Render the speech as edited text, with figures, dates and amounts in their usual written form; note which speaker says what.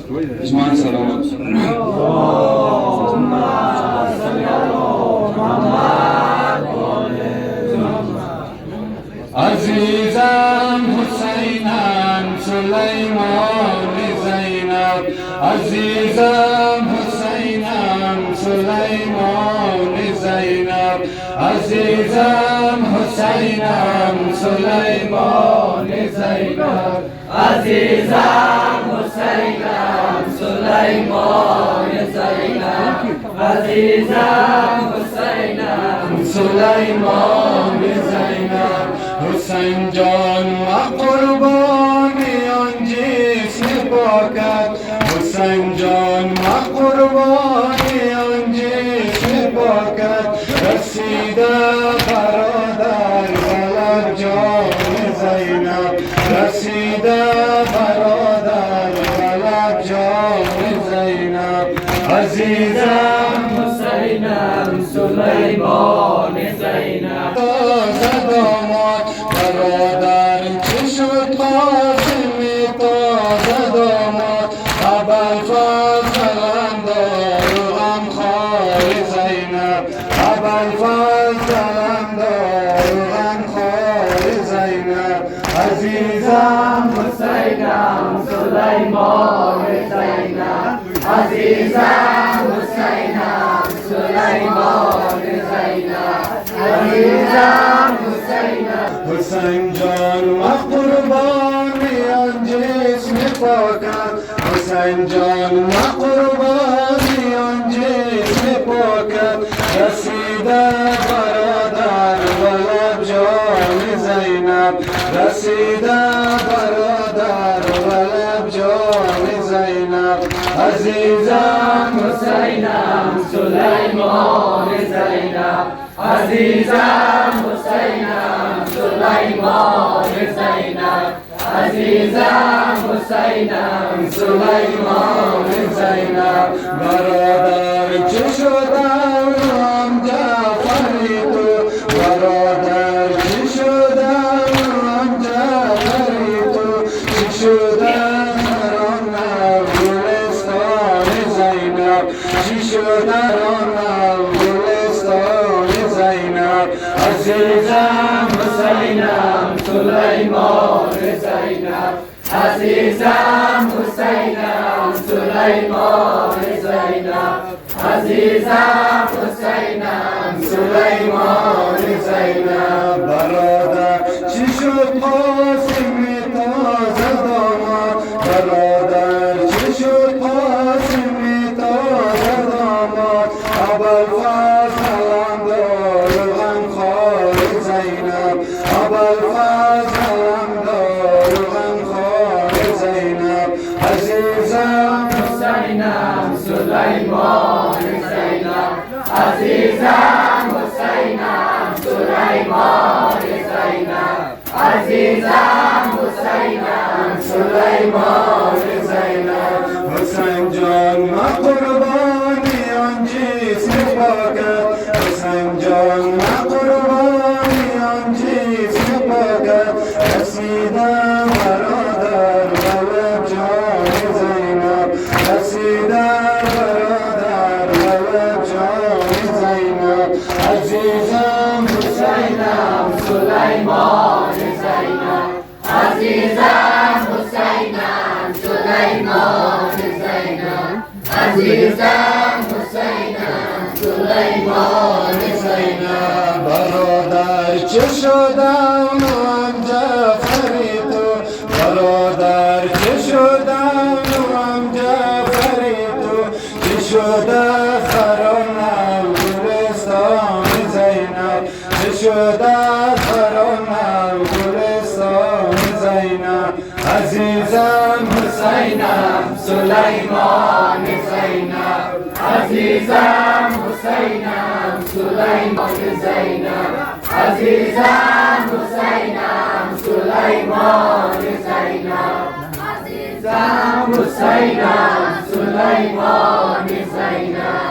Speaker 1: اجماع سلامت عزیزم حسینم سلیمان زینب عزیزم حسینم سلیمان زینب عزیزم حسینم سلیمان زینب
Speaker 2: عزیزم حسینم سلیمان زینب عزیزم حسینم
Speaker 1: سلیمان زینب حسین جان و قربانی آن جسم پاکت حسین جان و قربانی آن جسم پاکت رسیده برادر بلد جان زینب رسیده برادر بلد جان زینب عزیزم
Speaker 2: حسینم سلیمان زینب
Speaker 1: تازه داماد برادر چه شد قاسمی تازه داماد ابوالفضل اندار و غمخوار زینب ابوالفضل اندار و غمخوار زینب عزیزم
Speaker 2: حسینم سلیمان زینب عزیزم حسینم سلیمان زینب عزیزم حسینم
Speaker 1: حسین جان و قربانی آن جسم پاکت حسین جان و قربانی آن جسم پاکت رسیده برادر بلب جان زینب رسیده برادر بلب جان زینب عزیزم
Speaker 2: حسینم سلیمان زینب عزیزم حسینم سلیمان زینب عزیزم حسینم
Speaker 1: سلیمان زینب برادر چه شدم جعفری تو برادر چه شدم جعفری تو چه شدم رانم گلستان زینب چه شدم رانم گلستان زینب عزیزم
Speaker 2: حسینم سلیمان زینب عزیزم حسینم سلیمان زینب عزیزم حسینم
Speaker 1: سلیمان زینب برادر چی شد قاسمی تازه داماد برادر چی شد قاسمی تازه داماد ابوالفضل اندار و غمخوار زینب ابوالفضل اندار و غمخوار زینب عزیزم
Speaker 2: حسینم سلیمان زینب عزیزم حسینم سلیمان زینب عزیزم حسینم
Speaker 1: سلیمان زینب حسین جان و قربانی آن جسم پاکت حسین جان و قربانی آن جسم پاکت رسیده برادر بلب جان زینب رسیده برادر بلب جان زینب عزیزم
Speaker 2: حسینم سلیمان زینب عزیزم حسینم سلیمان زینب عزیزم حسینم سلیمان زینب
Speaker 1: برادر چه شدم هم جعفری تو برادر چه شدم هم جعفری تو چه شده خرانم گلستان زینب چه شده خرانم گلستان زینب عزیزم
Speaker 2: حسینم سلیمان زینب عزیزم حسینم سلیمان زینب عزیزم حسینم سلیمان زینب عزیزم حسینم سلیمان زینب